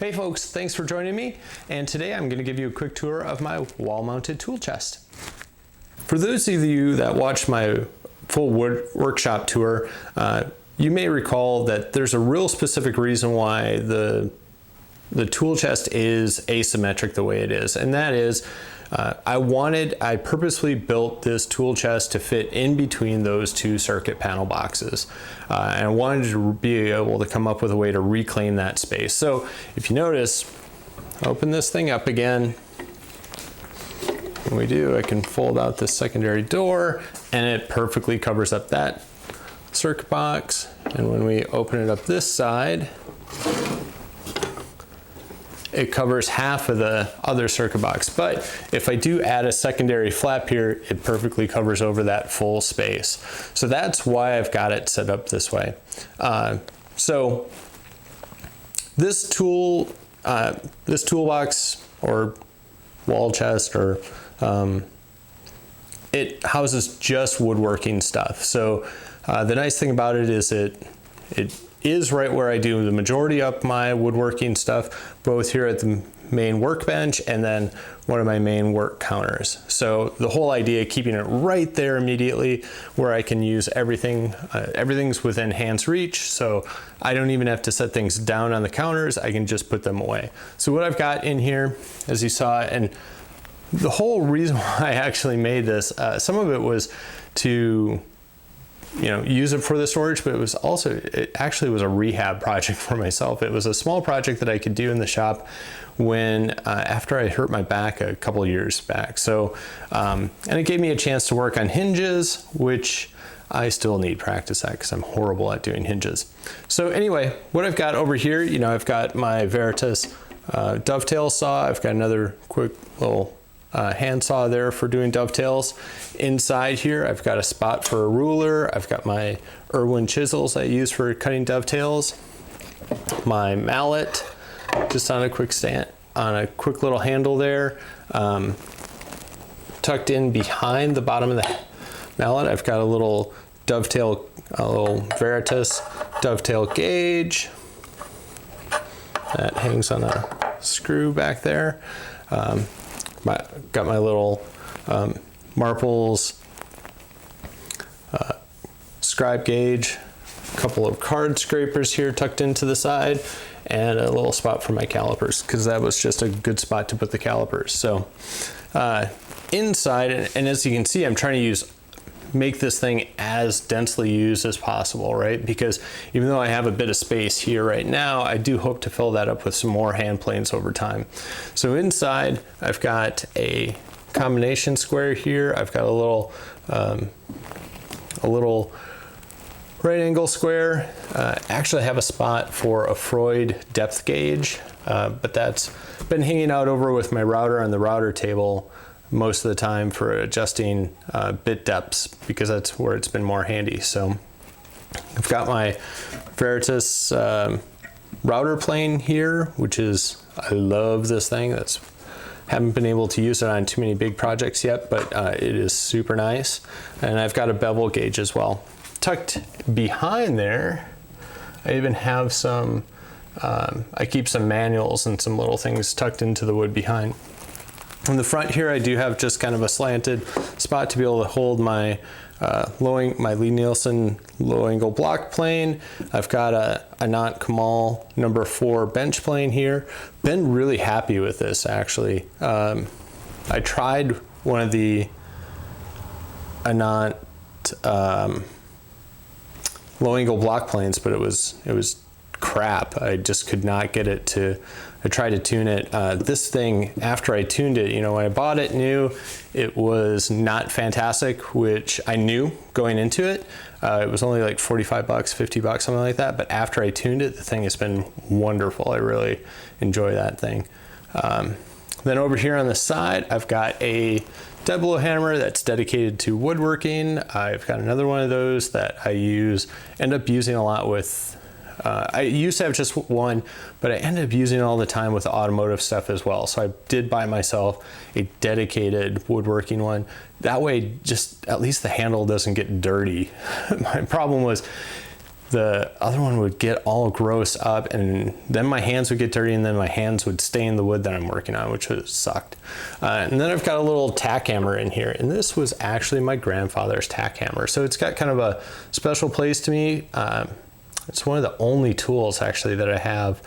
Hey folks, thanks for joining me, and today I'm going to give you a quick tour of my wall-mounted tool chest. For those of you that watched my full workshop tour, you may recall that there's a real specific reason why the tool chest is asymmetric the way it is, and that is I purposely built this tool chest to fit in between those two circuit panel boxes. And I wanted to be able to come up with a way to reclaim that space. So if you notice, open this thing up again. When we do, I can fold out this secondary door and it perfectly covers up that circuit box. And when we open it up this side, it covers half of the other circuit box. But if I do add a secondary flap here, it perfectly covers over that full space. So that's why I've got it set up this way. So this toolbox or wall chest, or it houses just woodworking stuff. So the nice thing about it is it is right where I do the majority of my woodworking stuff, both here at the main workbench and then one of my main work counters. So the whole idea, keeping it right there immediately where I can use everything, everything's within hand's reach, so I don't even have to set things down on the counters, I can just put them away. So what I've got in here, as you saw, and the whole reason why I actually made this, some of it was to use it for the storage, but it actually was a rehab project for myself. It was a small project that I could do in the shop when, after I hurt my back a couple of years back. So, and it gave me a chance to work on hinges, which I still need practice at because I'm horrible at doing hinges. So anyway, what I've got over here, I've got my Veritas Dovetail Saw. I've got another quick little hand saw there for doing dovetails. Inside here, I've got a spot for a ruler. I've got my Irwin chisels I use for cutting dovetails. My mallet, just on a quick little handle there. Tucked in behind the bottom of the mallet, I've got a little Veritas Dovetail Gauge that hangs on a screw back there. Got my little Marples Scribe Gauge, a couple of card scrapers here tucked into the side, and a little spot for my calipers, because that was just a good spot to put the calipers. So inside, and as you can see, I'm trying to make this thing as densely used as possible, right? Because even though I have a bit of space here right now, I do hope to fill that up with some more hand planes over time. So inside, I've got a combination square here. I've got a little right angle square. Actually, I have a spot for a Freud depth gauge, but that's been hanging out over with my router on the router table most of the time for adjusting bit depths, because that's where it's been more handy. So I've got my Veritas router plane here, which is, I love this thing. Haven't been able to use it on too many big projects yet, but it is super nice. And I've got a bevel gauge as well. Tucked behind there, I even have some, I keep some manuals and some little things tucked into the wood behind. In the front here, I do have just kind of a slanted spot to be able to hold my Lee-Nielsen low angle block plane. I've got a Anant Kamal number 4 bench plane here. Been really happy with this, actually. I tried one of the Anant low angle block planes, but it was crap. I just could not get it to. I tried to tune it. This thing, after I tuned it, when I bought it new, it was not fantastic, which I knew going into it. It was only like 45 bucks, 50 bucks, something like that. But after I tuned it, the thing has been wonderful. I really enjoy that thing. Then over here on the side, I've got a dead blow hammer that's dedicated to woodworking. I've got another one of those that I end up using a lot with. I used to have just one, but I ended up using it all the time with automotive stuff as well. So I did buy myself a dedicated woodworking one. That way, just at least the handle doesn't get dirty. My problem was the other one would get all gross up, and then my hands would get dirty, and then my hands would stain the wood that I'm working on, which sucked. And then I've got a little tack hammer in here, and this was actually my grandfather's tack hammer. So it's got kind of a special place to me. It's one of the only tools actually that I have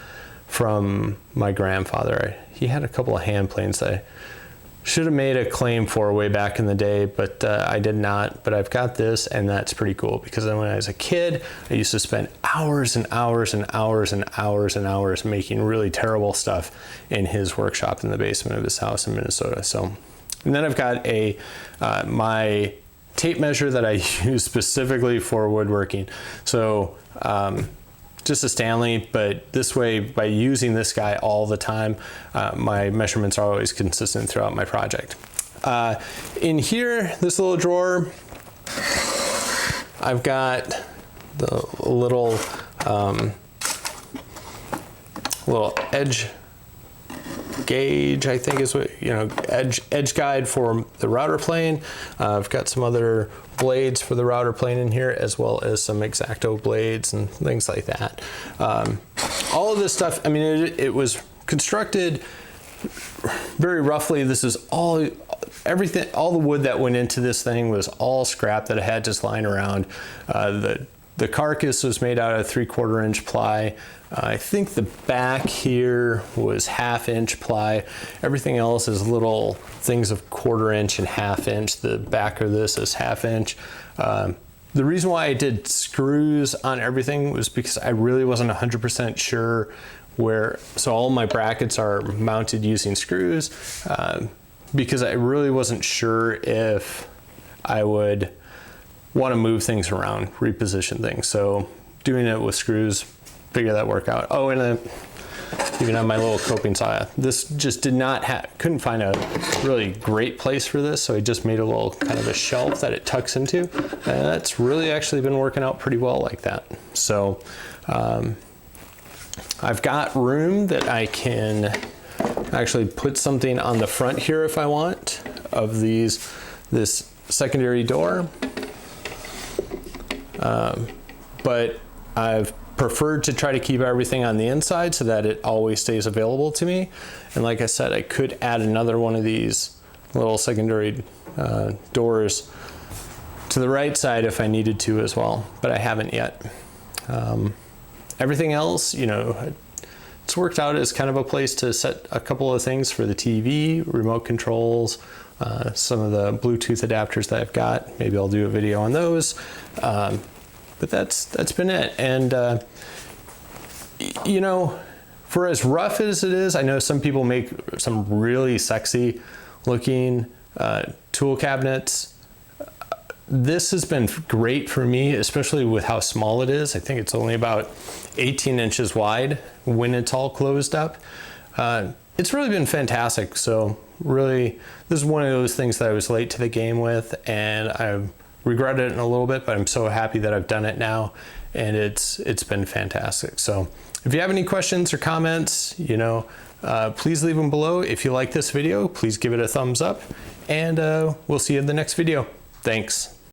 from my grandfather. He had a couple of hand planes that I should have made a claim for way back in the day, but I did not. But I've got this, and that's pretty cool because when I was a kid, I used to spend hours and hours and hours and hours and hours making really terrible stuff in his workshop in the basement of his house in Minnesota. So, and then I've got my tape measure that I use specifically for woodworking. So just a Stanley, but this way, by using this guy all the time, my measurements are always consistent throughout my project. In here, this little drawer, I've got the little edge gauge, I think is what, edge guide for the router plane. I've got some other blades for the router plane in here, as well as some X-Acto blades and things like that. All of this stuff, I mean, it was constructed very roughly. This is everything, all the wood that went into this thing was all scrap that I had just lying around. The carcass was made out of 3/4 inch ply. I think the back here was 1/2 inch ply. Everything else is little things of 1/4 inch and 1/2 inch. The back of this is 1/2 inch. The reason why I did screws on everything was because I really wasn't 100% sure so all my brackets are mounted using screws, because I really wasn't sure if I would want to move things around, reposition things. So doing it with screws, figure that work out. Oh, and even on my little coping saw, this just couldn't find a really great place for this, so I just made a little kind of a shelf that it tucks into, and that's really actually been working out pretty well like that. So I've got room that I can actually put something on the front here if I want of this secondary door. But I've preferred to try to keep everything on the inside so that it always stays available to me. And like I said, I could add another one of these little secondary doors to the right side if I needed to as well, but I haven't yet. Everything else, it's worked out as kind of a place to set a couple of things for the TV, remote controls, some of the Bluetooth adapters that I've got. Maybe I'll do a video on those. But that's been it. And, for as rough as it is, I know some people make some really sexy looking tool cabinets. This has been great for me, especially with how small it is. I think it's only about 18 inches wide when it's all closed up. It's really been fantastic. So really, this is one of those things that I was late to the game with, and I regretted it in a little bit, but I'm so happy that I've done it now, and it's been fantastic. So if you have any questions or comments, please leave them below. If you like this video, please give it a thumbs up, and we'll see you in the next video. Thanks.